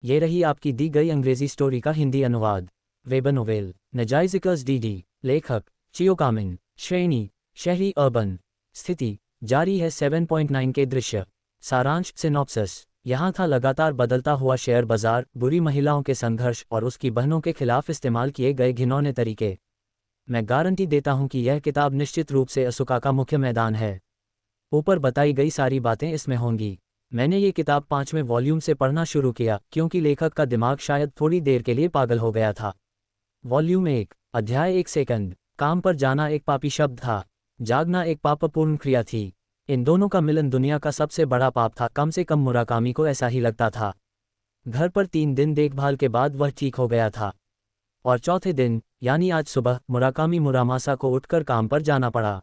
ये रही आपकी दी गई अंग्रेजी स्टोरी का हिंदी अनुवाद। वेब नोवेल नजाइजिकस डीडी। लेखक चियो कामिन। श्रेणी शहरी अर्बन। स्थिति जारी है 7.9 के दृश्य। सारांश सिनॉप्सिस। यहाँ था लगातार बदलता हुआ शेयर बाजार, बुरी महिलाओं के संघर्ष और उसकी बहनों के खिलाफ इस्तेमाल किए गए घिनौने तरीके। मैं गारंटी देता हूँ कि यह किताब निश्चित रूप से असुका का मुख्य मैदान है। ऊपर बताई गई सारी बातें इसमें होंगी। मैंने ये किताब 5वें वॉल्यूम से पढ़ना शुरू किया क्योंकि लेखक का दिमाग शायद थोड़ी देर के लिए पागल हो गया था। वॉल्यूम 1 अध्याय 1 सेकंड। काम पर जाना एक पापी शब्द था, जागना एक पापपूर्ण क्रिया थी। इन दोनों का मिलन दुनिया का सबसे बड़ा पाप था, कम से कम मुराकामी को ऐसा ही लगता था। घर पर 3 दिन देखभाल के बाद वह ठीक हो गया था और चौथे दिन यानी आज सुबह मुराकामी मुरामासा को उठकर काम पर जाना पड़ा।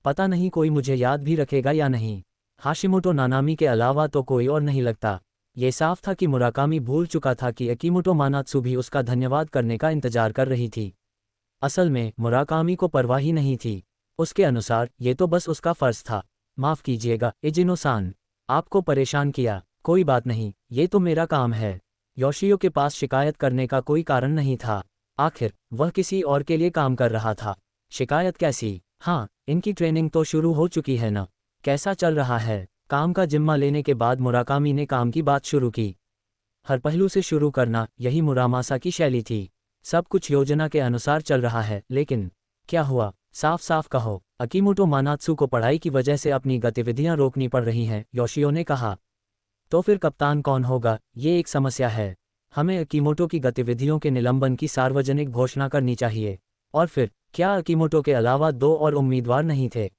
पता नहीं कोई मुझे याद भी रखेगा या नहीं। हाशिमोटो नानामी के अलावा तो कोई और नहीं लगता। ये साफ था कि मुराकामी भूल चुका था कि अकीमोटो मानात्सु भी उसका धन्यवाद करने का इंतजार कर रही थी। असल में मुराकामी को परवाह ही नहीं थी। उसके अनुसार ये तो बस उसका फर्ज था। माफ़ कीजिएगा इजिनो-सान, आपको परेशान किया। कोई बात नहीं, ये तो मेरा काम है। योशियो के पास शिकायत करने का कोई कारण नहीं था। आखिर वह किसी और के लिए काम कर रहा था। शिकायत कैसी? हाँ, इनकी ट्रेनिंग तो शुरू हो चुकी है ना। कैसा चल रहा है? काम का जिम्मा लेने के बाद मुराकामी ने काम की बात शुरू की। हर पहलू से शुरू करना, यही मुरामासा की शैली थी। सब कुछ योजना के अनुसार चल रहा है, लेकिन क्या हुआ? साफ साफ कहो। अकीमोटो मानात्सु को पढ़ाई की वजह से अपनी गतिविधियां रोकनी पड़ रही हैं, योशियो ने कहा। तो फिर कप्तान कौन होगा? ये एक समस्या है। हमें अकीमोटो की गतिविधियों के निलंबन की सार्वजनिक घोषणा करनी चाहिए। और फिर क्या अकीमोटो के अलावा 2 और उम्मीदवार नहीं थे?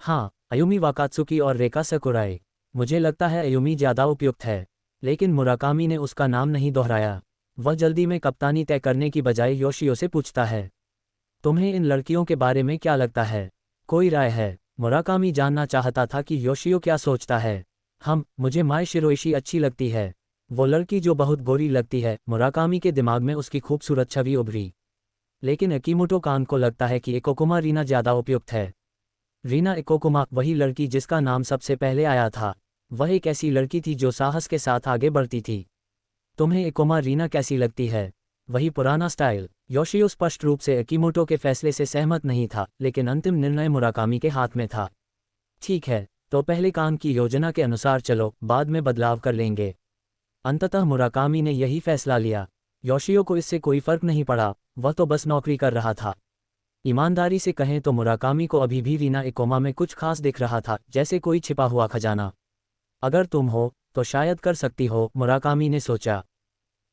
हाँ, अयुमी वाकात्सुकी और रेका सकुराई। मुझे लगता है अयुमी ज़्यादा उपयुक्त है। लेकिन मुराकामी ने उसका नाम नहीं दोहराया। वह जल्दी में कप्तानी तय करने की बजाय योशियो से पूछता है, तुम्हें इन लड़कियों के बारे में क्या लगता है? कोई राय है? मुराकामी जानना चाहता था कि योशियो क्या सोचता है। मुझे माए शिरोइशी अच्छी लगती है। वो लड़की जो बहुत गोरी लगती है। मुराकामी के दिमाग में उसकी खूबसूरत छवि उभरी। लेकिन अकीमोटो कान को लगता है कि इकोकुमा रीना ज़्यादा उपयुक्त है। रीना इकोकुमा, वही लड़की जिसका नाम सबसे पहले आया था। वह एक ऐसी लड़की थी जो साहस के साथ आगे बढ़ती थी। तुम्हें इकोमा रीना कैसी लगती है? वही पुराना स्टाइल। योशियो स्पष्ट रूप से अकीमोटो के फैसले से सहमत नहीं था, लेकिन अंतिम निर्णय मुराकामी के हाथ में था। ठीक है, तो पहले काम की योजना के अनुसार चलो, बाद में बदलाव कर लेंगे। अंततः मुराकामी ने यही फैसला लिया। योशियो को इससे कोई फर्क नहीं पड़ा, वह तो बस नौकरी कर रहा था। ईमानदारी से कहें तो मुराकामी को अभी भी रीना इकोमा में कुछ खास दिख रहा था, जैसे कोई छिपा हुआ खजाना। अगर तुम हो तो शायद कर सकती हो, मुराकामी ने सोचा।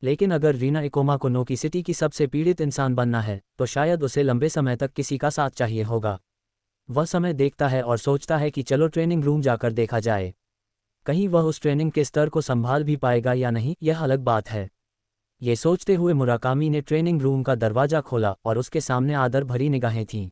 लेकिन अगर रीना इकोमा को नोकी सिटी की सबसे पीड़ित इंसान बनना है तो शायद उसे लंबे समय तक किसी का साथ चाहिए होगा। वह समय देखता है और सोचता है कि चलो ट्रेनिंग रूम जाकर देखा जाए। कहीं वह उस ट्रेनिंग के स्तर को संभाल भी पाएगा या नहीं, यह अलग बात है। ये सोचते हुए मुराकामी ने ट्रेनिंग रूम का दरवाज़ा खोला और उसके सामने आदर भरी निगाहें थीं।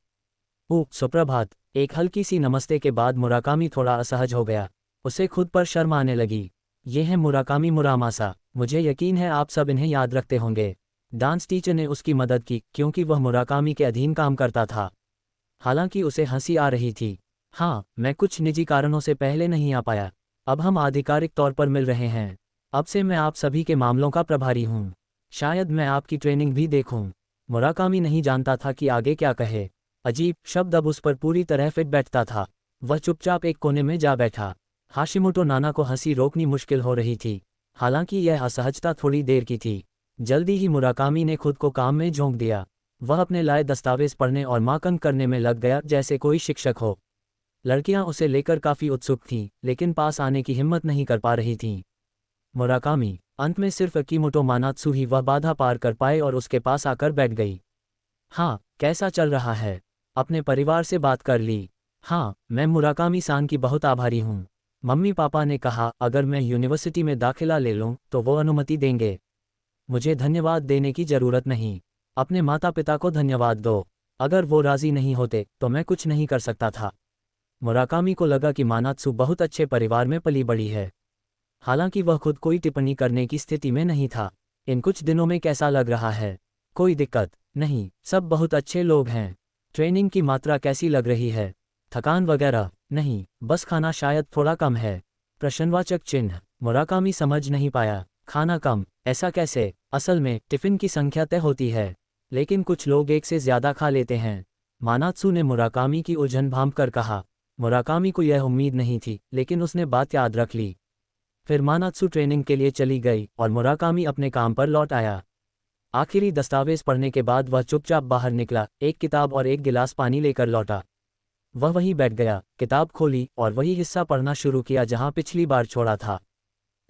ओह सुप्रभात। एक हल्की सी नमस्ते के बाद मुराकामी थोड़ा असहज हो गया। उसे खुद पर शर्म आने लगी। ये है मुराकामी मुरामासा। मुझे यकीन है आप सब इन्हें याद रखते होंगे। डांस टीचर ने उसकी मदद की क्योंकि वह मुराकामी के अधीन काम करता था। हालांकि उसे हंसी आ रही थी। हाँ, मैं कुछ निजी कारणों से पहले नहीं आ पाया। अब हम आधिकारिक तौर पर मिल रहे हैं। अब से मैं आप सभी के मामलों का प्रभारी हूँ। शायद मैं आपकी ट्रेनिंग भी देखूं। मुराकामी नहीं जानता था कि आगे क्या कहे। अजीब शब्द अब उस पर पूरी तरह फिट बैठता था। वह चुपचाप एक कोने में जा बैठा। हाशिमोटो नाना को हंसी रोकनी मुश्किल हो रही थी। हालांकि यह असहजता थोड़ी देर की थी। जल्दी ही मुराकामी ने खुद को काम में झोंक दिया। वह अपने लाए दस्तावेज पढ़ने और माकन करने में लग गया जैसे कोई शिक्षक हो। लड़कियां उसे लेकर काफ़ी उत्सुक थीं, लेकिन पास आने की हिम्मत नहीं कर पा रही थीं। मुराकामी, अंत में सिर्फ अकीमोटो मानात्सु ही वह बाधा पार कर पाए और उसके पास आकर बैठ गई। हाँ, कैसा चल रहा है? अपने परिवार से बात कर ली? हाँ, मैं मुराकामी सान की बहुत आभारी हूँ। मम्मी पापा ने कहा अगर मैं यूनिवर्सिटी में दाखिला ले लूँ तो वो अनुमति देंगे। मुझे धन्यवाद देने की ज़रूरत नहीं। अपने माता पिता को धन्यवाद दो। अगर वो राज़ी नहीं होते तो मैं कुछ नहीं कर सकता था। मुराकामी को लगा कि मानात्सु बहुत अच्छे परिवार में पली बड़ी है। हालांकि वह खुद कोई टिप्पणी करने की स्थिति में नहीं था। इन कुछ दिनों में कैसा लग रहा है? कोई दिक्कत नहीं, सब बहुत अच्छे लोग हैं। ट्रेनिंग की मात्रा कैसी लग रही है? थकान वगैरह? नहीं, बस खाना शायद थोड़ा कम है। प्रश्नवाचक चिन्ह। मुराकामी समझ नहीं पाया। खाना कम, ऐसा कैसे? असल में टिफिन की संख्या तय होती है, लेकिन कुछ लोग एक से ज्यादा खा लेते हैं। मानात्सु ने मुराकामी की उलझन भांप कर कहा। मुराकामी को यह उम्मीद नहीं थी, लेकिन उसने बात याद रख ली। फिर मानात्सु ट्रेनिंग के लिए चली गई और मुराकामी अपने काम पर लौट आया। आखिरी दस्तावेज पढ़ने के बाद वह चुपचाप बाहर निकला, एक किताब और एक गिलास पानी लेकर लौटा। वह वहीं बैठ गया, किताब खोली और वही हिस्सा पढ़ना शुरू किया जहां पिछली बार छोड़ा था।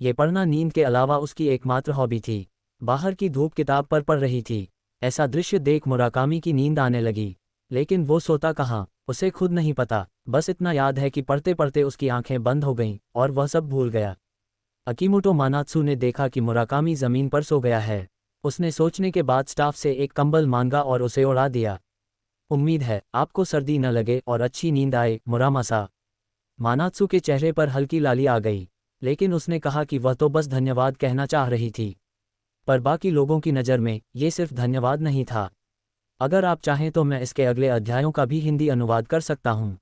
ये पढ़ना नींद के अलावा उसकी एकमात्र हॉबी थी। बाहर की धूप किताब पर पड़ रही थी। ऐसा दृश्य देख मुराकामी की नींद आने लगी, लेकिन वो सोता कहाँ, उसे खुद नहीं पता। बस इतना याद है कि पढ़ते पढ़ते उसकी आंखें बंद हो गईं और वह सब भूल गया। अकीमोटो मानात्सु ने देखा कि मुराकामी जमीन पर सो गया है। उसने सोचने के बाद स्टाफ से एक कंबल मांगा और उसे उड़ा दिया। उम्मीद है आपको सर्दी न लगे और अच्छी नींद आए, मुरामासा। मानात्सु के चेहरे पर हल्की लाली आ गई, लेकिन उसने कहा कि वह तो बस धन्यवाद कहना चाह रही थी। पर बाकी लोगों की नज़र में ये सिर्फ धन्यवाद नहीं था। अगर आप चाहें तो मैं इसके अगले अध्यायों का भी हिंदी अनुवाद कर सकता हूँ।